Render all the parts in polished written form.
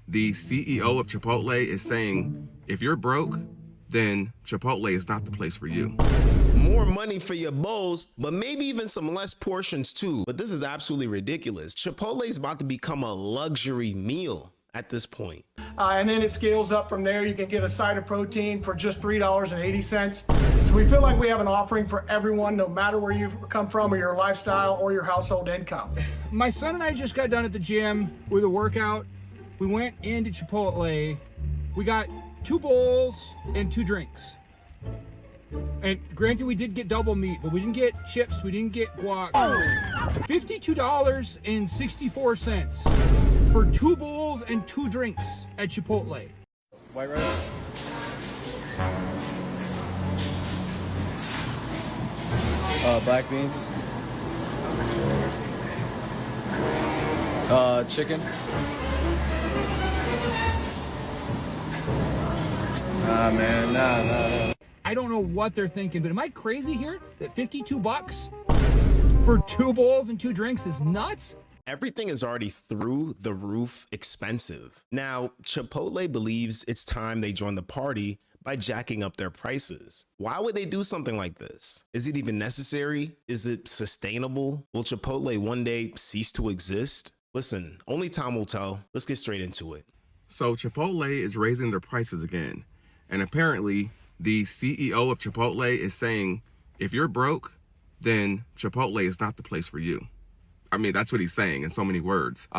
the CEO of Chipotle is saying, if you're broke, then Chipotle is not the place for you. More money for your bowls, but maybe even some less portions too. But this is absolutely ridiculous. Chipotle is about to become a luxury meal at this point. And then it scales up from there. You can get a side of protein for just $3.80. So we feel like we have an offering for everyone, no matter where you've come from or your lifestyle or your household income. My son and I just got done at the gym with a workout. We went into Chipotle. We got 2 bowls and 2 drinks. And granted, we did get double meat, but we didn't get chips, we didn't get guac. $52.64 for 2 bowls and 2 drinks at Chipotle. White rice? Black beans? Chicken? Nah, man, nah. I don't know what they're thinking, but am I crazy here that 52 bucks for 2 bowls and 2 drinks is nuts? Everything is already through the roof expensive. Now, Chipotle believes it's time they join the party by jacking up their prices. Why would they do something like this? Is it even necessary? Is it sustainable? Will Chipotle one day cease to exist? Listen, only time will tell. Let's get straight into it. So Chipotle is raising their prices again. And apparently the CEO of Chipotle is saying, if you're broke, then Chipotle is not the place for you. I mean, that's what he's saying in so many words.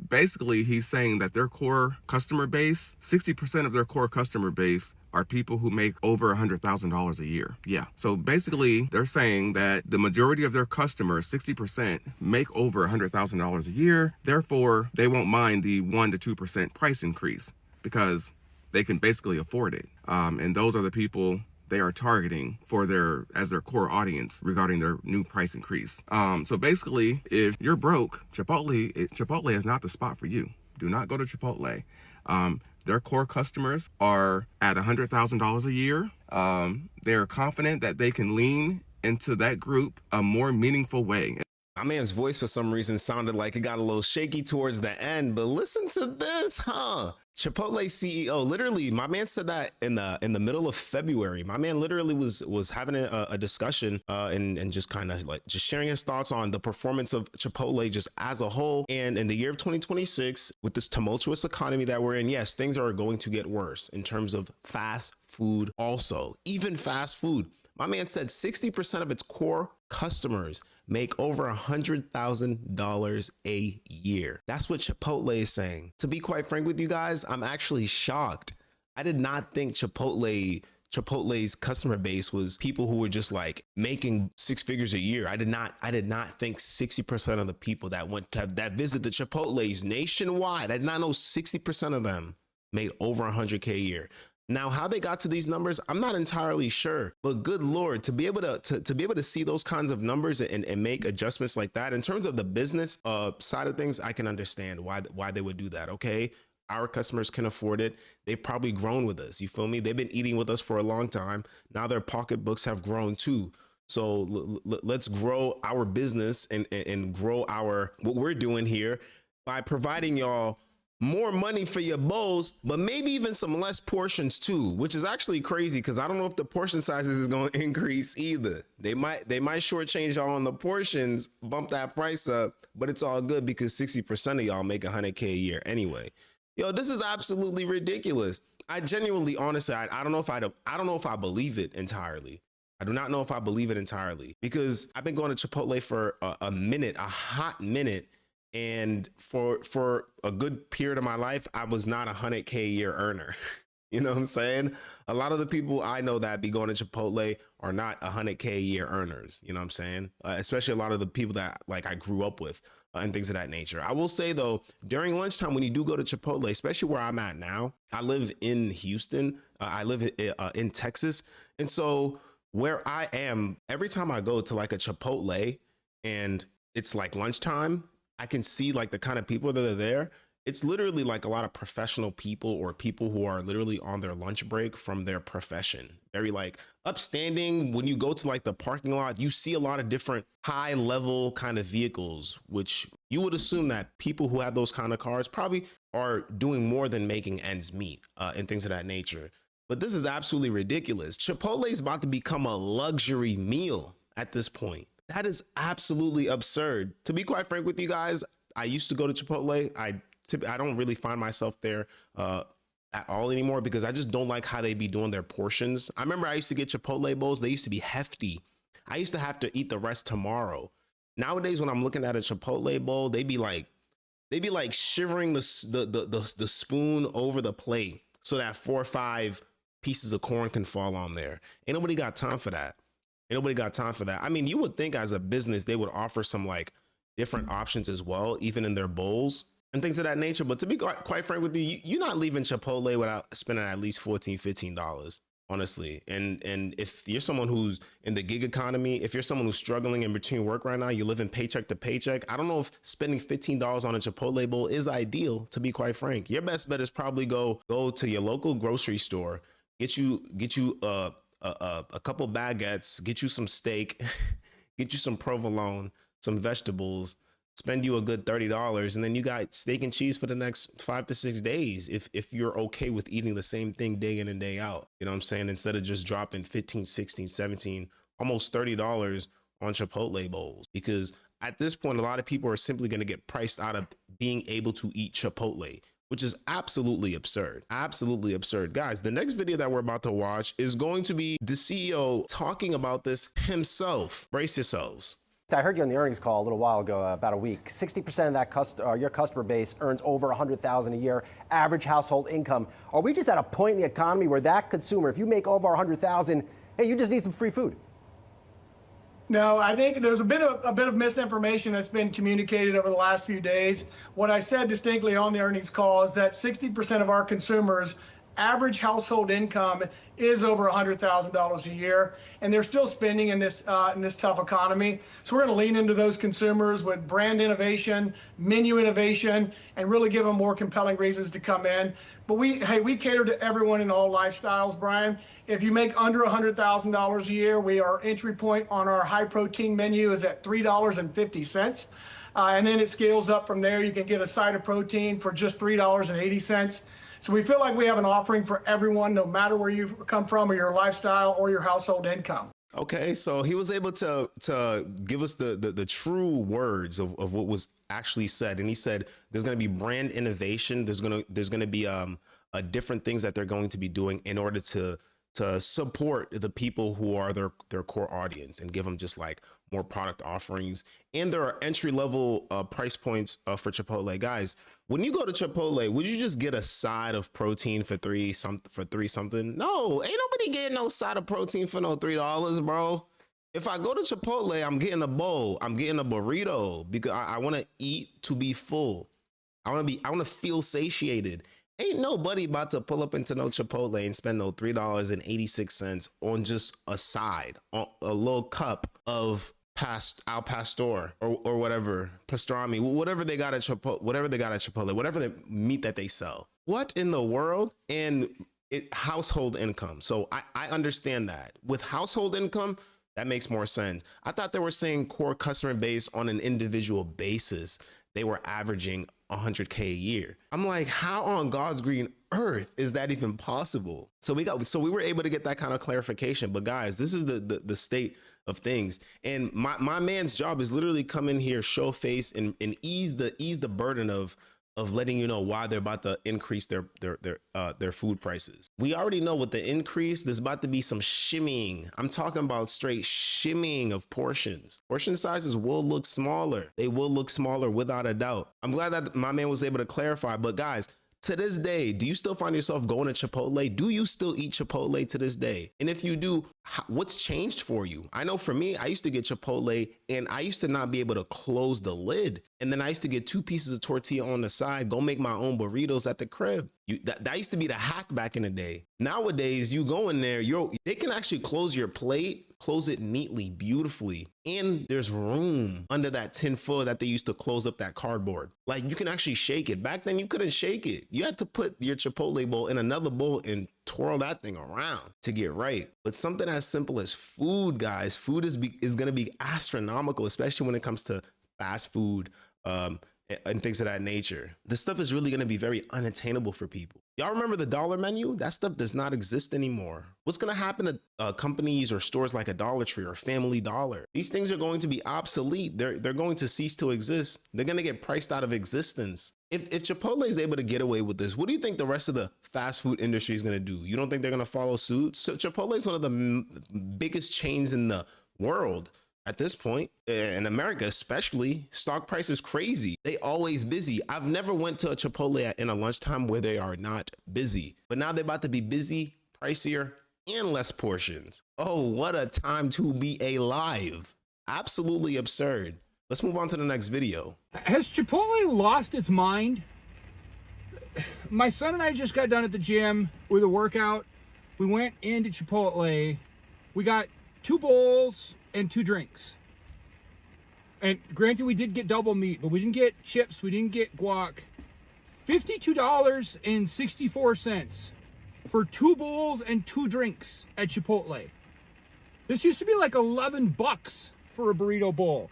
Basically, he's saying that their core customer base, 60% of their core customer base are people who make over $100,000 a year. Yeah. So basically, they're saying that the majority of their customers, 60%, make over $100,000 a year. Therefore, they won't mind the 1% to 2% price increase because they can basically afford it. And those are the people they are targeting for their core audience regarding their new price increase. So basically, if you're broke, Chipotle is not the spot for you. Do not go to Chipotle. Their core customers are at $100,000 a year. They're confident that they can lean into that group a more meaningful way. My man's voice for some reason sounded like it got a little shaky towards the end, but listen to this, huh? Chipotle CEO, literally, my man said that in the middle of February. My man literally was having a discussion and just kind of like just sharing his thoughts on the performance of Chipotle just as a whole. And in the year of 2026, with this tumultuous economy that we're in, yes, things are going to get worse in terms of fast food also, even fast food. My man said 60% of its core customers make over $100,000 a year. That's what Chipotle is saying. To be quite frank with you guys, I'm actually shocked. I did not think Chipotle's customer base was people who were just like making 6 figures a year. I did not think 60% of the people that that visit the Chipotles nationwide, I did not know 60% of them made over $100K a year. Now, how they got to these numbers, I'm not entirely sure, but good Lord, to be able to see those kinds of numbers and make adjustments like that in terms of the business side of things, I can understand why they would do that. Okay. Our customers can afford it. They've probably grown with us. You feel me? They've been eating with us for a long time. Now their pocketbooks have grown too. So let's grow our business and grow what we're doing here by providing y'all more money for your bowls, but maybe even some less portions too, which is actually crazy because I don't know if the portion sizes is going to increase either. They might shortchange y'all on the portions, bump that price up, but it's all good because 60% of y'all make $100K a year anyway. Yo, this is absolutely ridiculous. I genuinely, honestly, I don't know if I believe it entirely. I do not know if I believe it entirely because I've been going to Chipotle for a hot minute. And for a good period of my life, I was not $100K a year earner. You know what I'm saying? A lot of the people I know that be going to Chipotle are not $100K a year earners. You know what I'm saying? Especially a lot of the people that like I grew up with and things of that nature. I will say though, during lunchtime, when you do go to Chipotle, especially where I'm at now, I live in Houston. I live in Texas. And so where I am, every time I go to like a Chipotle and it's like lunchtime, I can see like the kind of people that are there. It's literally like a lot of professional people or people who are literally on their lunch break from their profession. Very like upstanding. When you go to like the parking lot, you see a lot of different high level kind of vehicles, which You would assume that people who have those kind of cars probably are doing more than making ends meet and things of that nature. But this is absolutely ridiculous. Chipotle is about to become a luxury meal at this point. That is absolutely absurd. To be quite frank with you guys, I used to go to Chipotle. I don't really find myself there at all anymore because I just don't like how they be doing their portions. I remember I used to get Chipotle bowls. They used to be hefty. I used to have to eat the rest tomorrow. Nowadays, when I'm looking at a Chipotle bowl, they be like shivering the spoon over the plate so that 4 or 5 pieces of corn can fall on there. Ain't nobody got time for that. Ain't nobody got time for that. I mean, you would think as a business, they would offer some like different options as well, even in their bowls and things of that nature. But to be quite frank with you, you're not leaving Chipotle without spending at least $14, $15, honestly. And if you're someone who's in the gig economy, if you're someone who's struggling in between work right now, you live in paycheck to paycheck, I don't know if spending $15 on a Chipotle bowl is ideal, to be quite frank. Your best bet is probably go to your local grocery store, get you a couple baguettes, get you some steak, get you some provolone, some vegetables, spend you a good $30, and then you got steak and cheese for the next 5 to 6 days if you're okay with eating the same thing day in and day out. You know what I'm saying? Instead of just dropping 15, 16, 17, almost $30 on Chipotle bowls. Because at this point, a lot of people are simply going to get priced out of being able to eat Chipotle, which is absolutely absurd. Absolutely absurd. Guys, the next video that we're about to watch is going to be the CEO talking about this himself. Brace yourselves. I heard you on the earnings call a little while ago, about a week. 60% of that your customer base earns over $100,000 a year, average household income. Are we just at a point in the economy where that consumer, if you make over $100,000, hey, you just need some free food? No, I think there's a bit of misinformation that's been communicated over the last few days. What I said distinctly on the earnings call is that 60% of our consumers' average household income is over $100,000 a year, and they're still spending in this tough economy. So we're going to lean into those consumers with brand innovation, menu innovation, and really give them more compelling reasons to come in. But we cater to everyone in all lifestyles, Brian. If you make under $100,000 a year, our entry point on our high protein menu is at $3.50. And then it scales up from there. You can get a side of protein for just $3.80. So we feel like we have an offering for everyone, no matter where you come from or your lifestyle or your household income. Okay, so he was able to give us the true words of what was actually said, and he said there's going to be brand innovation. There's going to be different things that they're going to be doing in order to support the people who are their core audience and give them just like more product offerings. And there are entry level price points for Chipotle. Guys, when you go to Chipotle, would you just get a side of protein for three something? No, ain't nobody getting no side of protein for no $3, bro. If I go to Chipotle, I'm getting a bowl, I'm getting a burrito because I want to eat to be full. I want to feel satiated. Ain't nobody about to pull up into no Chipotle and spend no $3.86 on just a side, on a little cup of al pastor or whatever, pastrami, whatever they got at Chipotle, whatever the meat that they sell. What in the world? And household income. So I understand that. With household income, that makes more sense. I thought they were saying core customer base on an individual basis. They were averaging 100K a year. I'm like, how on God's green earth is that even possible? So we were able to get that kind of clarification. But guys, this is the state of things. And my man's job is literally come in here, show face, and ease the burden of letting you know why they're about to increase their food prices. We already know with the increase, there's about to be some shimmying. I'm talking about straight shimmying of portions. Portion sizes will look smaller. They will look smaller without a doubt. I'm glad that my man was able to clarify. But guys, to this day, do you still find yourself going to Chipotle? Do you still eat Chipotle to this day? And if you do, what's changed for you? I know for me, I used to get Chipotle and I used to not be able to close the lid. And then I used to get 2 pieces of tortilla on the side, go make my own burritos at the crib. That used to be the hack back in the day. Nowadays, you go in there, they can actually close your plate, close it neatly, beautifully. And there's room under that tin foil that they used to close up that cardboard. Like you can actually shake it. Back then you couldn't shake it. You had to put your Chipotle bowl in another bowl and twirl that thing around to get right. But something as simple as food, guys, food is going to be astronomical, especially when it comes to fast food, and things of that nature. This stuff is really going to be very unattainable for people. Y'all remember the dollar menu? That stuff does not exist anymore. What's going to happen to companies or stores like a Dollar Tree or Family Dollar? These things are going to be obsolete. They're going to cease to exist. They're going to get priced out of existence. If Chipotle is able to get away with this, what do you think the rest of the fast food industry is going to do? You don't think they're going to follow suit? So Chipotle is one of the biggest chains in the world. At this point, in America especially, stock price is crazy. They always busy. I've never went to a Chipotle in a lunchtime where they are not busy. But now they're about to be busy, pricier, and less portions. Oh, what a time to be alive. Absolutely absurd. Let's move on to the next video. Has Chipotle lost its mind? My son and I just got done at the gym with a workout. We went into Chipotle. We got 2 bowls and 2 drinks. And granted, we did get double meat, but we didn't get chips, we didn't get guac. $52.64 for 2 bowls and 2 drinks at Chipotle. This used to be like 11 bucks for a burrito bowl.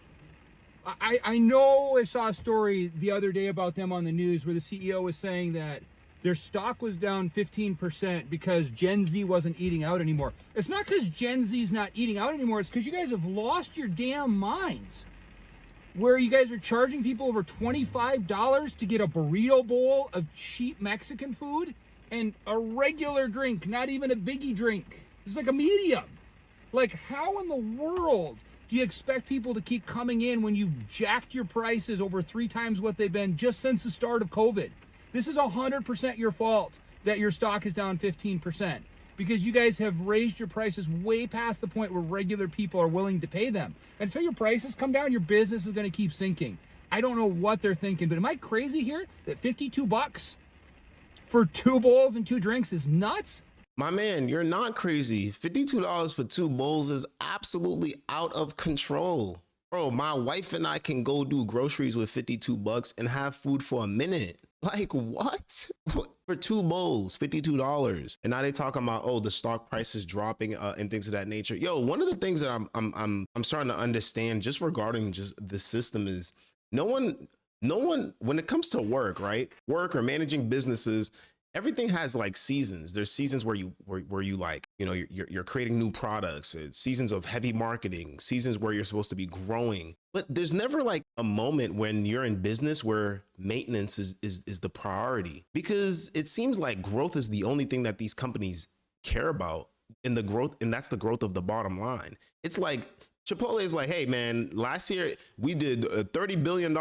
I know I saw a story the other day about them on the news where the CEO was saying that their stock was down 15% because Gen Z wasn't eating out anymore. It's not because Gen Z is not eating out anymore. It's because you guys have lost your damn minds. Where you guys are charging people over $25 to get a burrito bowl of cheap Mexican food and a regular drink, not even a biggie drink. It's like a medium. Like, how in the world do you expect people to keep coming in when you've jacked your prices over 3 times what they've been just since the start of COVID? This is 100% your fault that your stock is down 15% because you guys have raised your prices way past the point where regular people are willing to pay them. And until your prices come down, your business is going to keep sinking. I don't know what they're thinking, but am I crazy here that 52 bucks for 2 bowls and 2 drinks is nuts? My man, you're not crazy. $52 for 2 bowls is absolutely out of control. Bro, my wife and I can go do groceries with 52 bucks and have food for a minute. Like, what? For 2 bowls, $52. And now they talking about, oh, the stock price is dropping and things of that nature. Yo, one of the things that I'm starting to understand just regarding just the system is no one, when it comes to work, right? Work or managing businesses, everything has like seasons. There's seasons where you like, you know, you're creating new products. It's seasons of heavy marketing, seasons where you're supposed to be growing. But there's never like a moment when you're in business where maintenance is the priority, because it seems like growth is the only thing that these companies care about in the growth. And that's the growth of the bottom line. It's like Chipotle is like, hey man, last year we did $30 billion.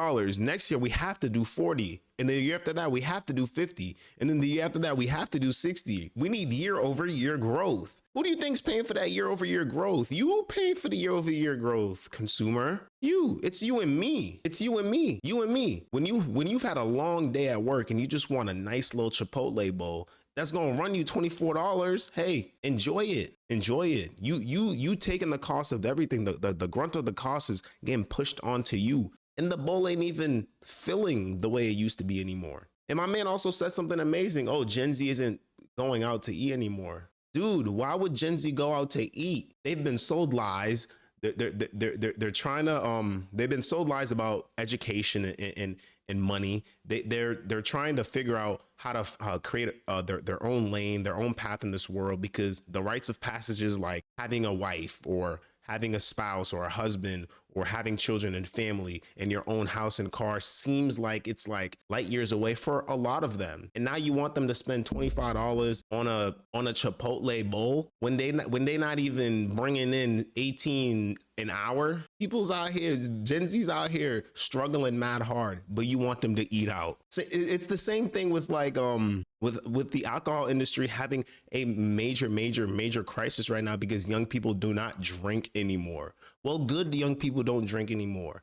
Next year we have to do 40. And the year after that, we have to do 50. And then the year after that, we have to do 60. We need year-over-year growth. Who do you think's paying for that year-over-year growth? You pay for the year-over-year growth, consumer. You. It's you and me. It's you and me. You and me. When you've had a long day at work and you just want a nice little Chipotle bowl, that's gonna run you $24. Hey, enjoy it. Enjoy it. You taking the cost of everything. The grunt of the cost is getting pushed onto you. And the bowl ain't even filling the way it used to be anymore. And my man also said something amazing. Oh, Gen Z isn't going out to eat anymore. Dude, why would Gen Z go out to eat? They've been sold lies. They're trying to they've been sold lies about education and money. They're trying to figure out how to create their own lane, their own path in this world, because the rites of passages like having a wife or having a spouse or a husband or having children and family and your own house and car seems like it's like light years away for a lot of them. And now you want them to spend $25 on a Chipotle bowl when they not even bringing in 18 an hour. People's out here, Gen Z's out here struggling mad hard, but you want them to eat out. So it's the same thing with like with the alcohol industry having a major crisis right now because young people do not drink anymore. Well, good young people don't drink anymore.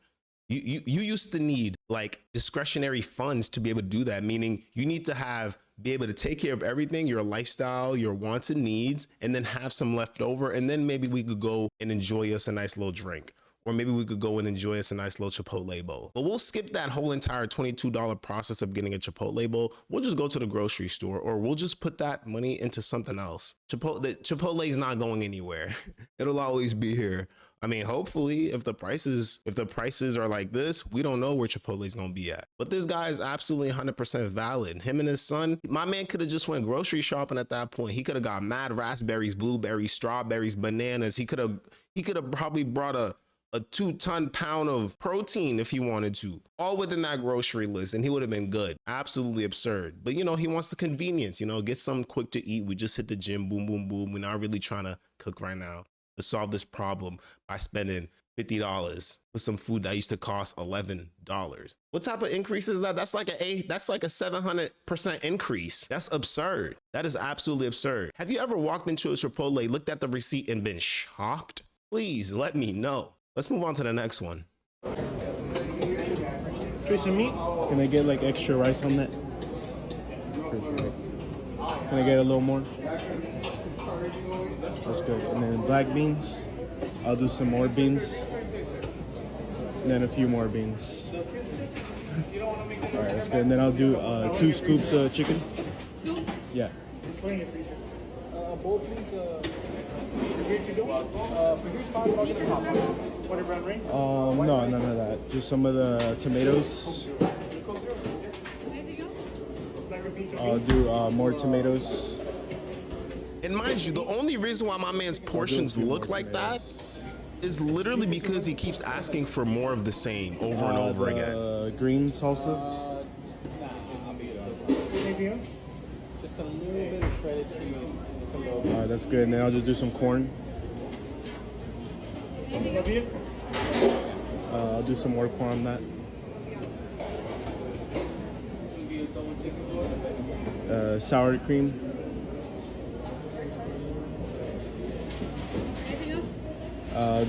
You used to need like discretionary funds to be able to do that, meaning you need to be able to take care of everything, your lifestyle, your wants and needs, and then have some left over. And then maybe we could go and enjoy us a nice little drink. Or maybe we could go and enjoy us a nice little Chipotle bowl. But we'll skip that whole entire $22 process of getting a Chipotle bowl. We'll just go to the grocery store, or we'll just put that money into something else. Chipotle is not going anywhere. It'll always be here. I mean, hopefully if the prices are like this, we don't know where Chipotle's gonna be at. But this guy is absolutely 100% valid. Him and his son, my man could have just went grocery shopping at that point. He could have got mad raspberries, blueberries, strawberries, bananas. He could have probably brought a 2-ton pound of protein if he wanted to, all within that grocery list, and he would have been good. Absolutely absurd. But you know, he wants the convenience, you know, get something quick to eat. We just hit the gym, boom, boom, boom. We're not really trying to cook right now to solve this problem by spending $50 for some food that used to cost $11. What type of increase is that? That's like a 700% increase. That's absurd. That is absolutely absurd. Have you ever walked into a Chipotle, looked at the receipt and been shocked? Please let me know. Let's move on to the next one. Trace and meat. Can I get like extra rice on that? Can I get a little more? That's good. And then black beans. I'll do some more beans. And then a few more beans. All right, that's good. And then I'll do 2 scoops of chicken. 2? Yeah. Both please. No, none of that. Just some of the tomatoes. I'll do more tomatoes. And mind you, the only reason why my man's portions look like that is literally because he keeps asking for more of the same over and over again. Green salsa. Anything else? Just a little bit of shredded cheese. All right, that's good. And then I'll just do some corn. I'll do some more corn on that. Sour cream.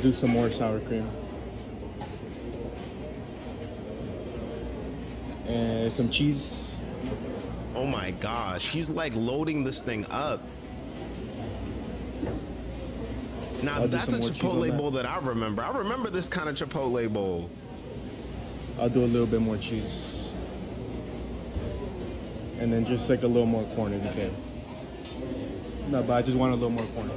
Do some more sour cream. And some cheese. Oh my gosh, he's like loading this thing up. Now that's a Chipotle bowl that I remember. I remember this kind of Chipotle bowl. I'll do a little bit more cheese. And then just like a little more corn if you can. No, but I just want a little more corn.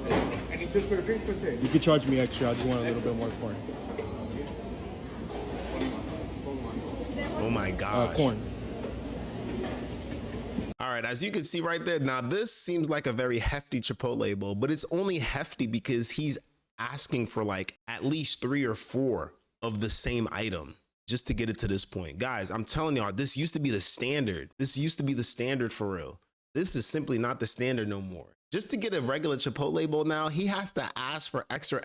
Any tips for the drinks for today? You can charge me extra. I just want a little bit more corn. Oh my gosh. Corn. All right, as you can see right there, now this seems like a very hefty Chipotle bowl, but it's only hefty because he's asking for like at least 3 or 4 of the same item just to get it to this point. Guys, I'm telling y'all, this used to be the standard. This used to be the standard for real. This is simply not the standard no more. Just to get a regular Chipotle bowl now, he has to ask for extra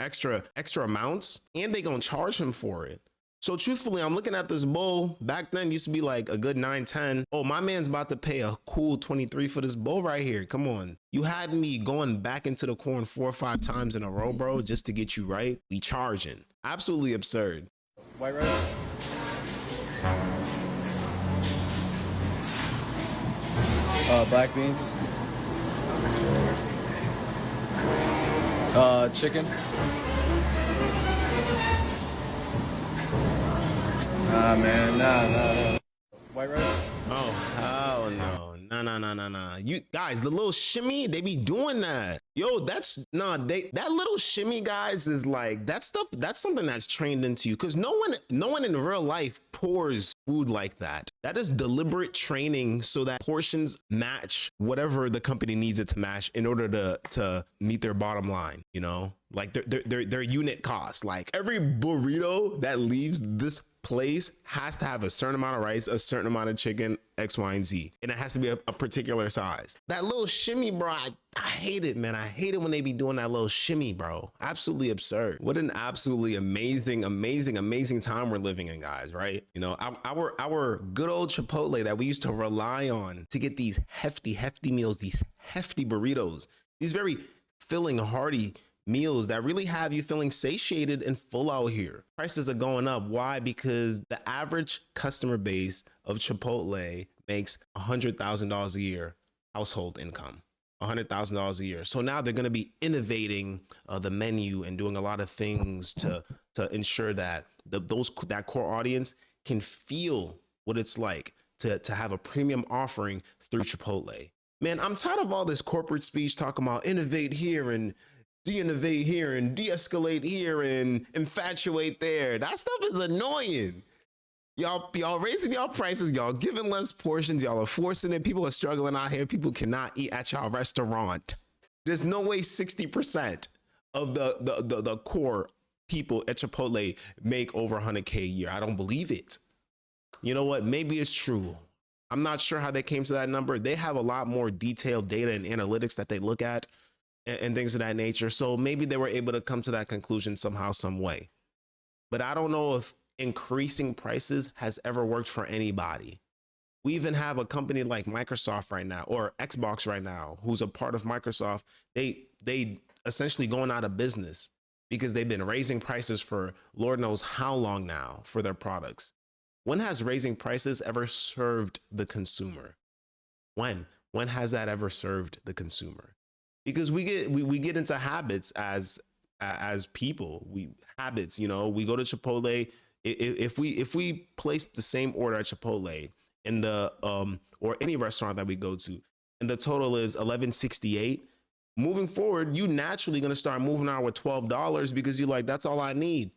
amounts, and they gonna charge him for it. So truthfully, I'm looking at this bowl. Back then used to be like a good 9, 10. Oh, my man's about to pay a cool 23 for this bowl right here. Come on. You had me going back into the corn 4 or 5 times in a row, bro, just to get you right. We charging. Absolutely absurd. White rice? Black beans? Chicken? Nah, man, nah. White rice? Oh, hell no. Nah. You guys, the little shimmy, they be doing that. Yo, that little shimmy, guys, is like, that's something that's trained into you, because no one in real life pours food like that. That is deliberate training so that portions match whatever the company needs it to match in order to meet their bottom line, you know? Like their unit cost. Like every burrito that leaves this place has to have a certain amount of rice, a certain amount of chicken, X, Y, and Z. And it has to be a particular size. That little shimmy, bro, I hate it, man. I hate it when they be doing that little shimmy, bro. Absolutely absurd. What an absolutely amazing time we're living in, guys, right? You know, our good old Chipotle that we used to rely on to get these hefty meals, these hefty burritos, these very filling, hearty meals that really have you feeling satiated and full out here. Prices are going up. Why? Because the average customer base of Chipotle makes $100,000 a year household income. $100,000 a year. So now they're going to be innovating the menu and doing a lot of things to ensure that that core audience can feel what it's like to have a premium offering through Chipotle. Man, I'm tired of all this corporate speech talking about innovate here and de-innovate here and de-escalate here and infatuate there. That stuff is annoying. Y'all raising y'all prices, y'all giving less portions, y'all are forcing it. People are struggling out here. People cannot eat at y'all restaurant. There's no way 60% of the core people at Chipotle make over 100K a year. I don't believe it. You know what? Maybe it's true. I'm not sure how they came to that number. They have a lot more detailed data and analytics that they look at and things of that nature. So maybe they were able to come to that conclusion somehow, some way. But I don't know if increasing prices has ever worked for anybody. We even have a company like Microsoft right now, or Xbox right now, who's a part of Microsoft. They essentially going out of business because they've been raising prices for Lord knows how long now for their products. When has raising prices ever served the consumer? When has that ever served the consumer? Because we get into habits as people. Habits, you know, we go to Chipotle. If we place the same order at Chipotle in the or any restaurant that we go to, and the total is $11.68, moving forward, you naturally gonna start moving out with $12 because you're like, that's all I need.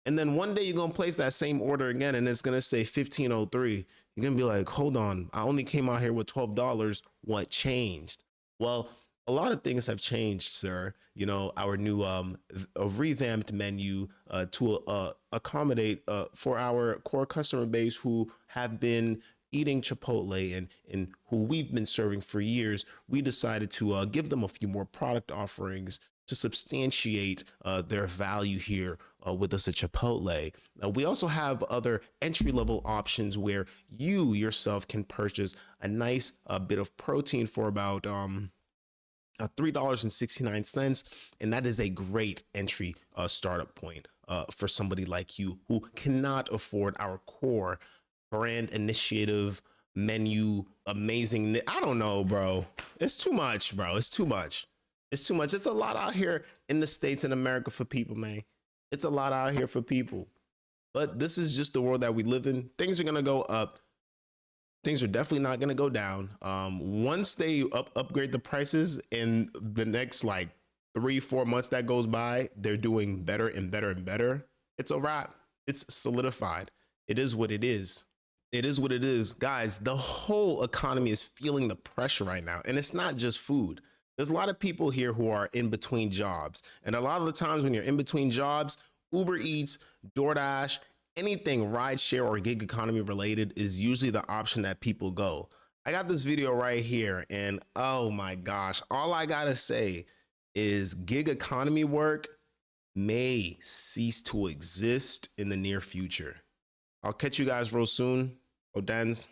And then one day you're gonna place that same order again, and it's gonna say $15.03. You're gonna be like, hold on, I only came out here with $12. What changed? Well, a lot of things have changed, sir. You know, our new a revamped menu to accommodate for our core customer base who have been eating Chipotle and who we've been serving for years. We decided to give them a few more product offerings to substantiate their value here with us at Chipotle. We also have other entry-level options where you yourself can purchase a nice bit of protein for about $3.69, and that is a great entry startup point for somebody like you who cannot afford our core brand initiative menu amazing. I don't know, bro. It's too much, bro. It's too much. It's too much. It's a lot out here in the States and America for people, man. It's a lot out here for people. But this is just the world that we live in. Things are gonna go up. Things are definitely not going to go down. Once they upgrade the prices in the next like 3-4 months that goes by, they're doing better and better and better. It's a wrap. It's solidified. It is what it is. It is what it is. Guys, the whole economy is feeling the pressure right now. And it's not just food. There's a lot of people here who are in between jobs. And a lot of the times when you're in between jobs, Uber Eats, DoorDash, anything rideshare or gig economy related is usually the option that people go. I got this video right here, and oh my gosh, all I gotta say is gig economy work may cease to exist in the near future. I'll catch you guys real soon. Odens.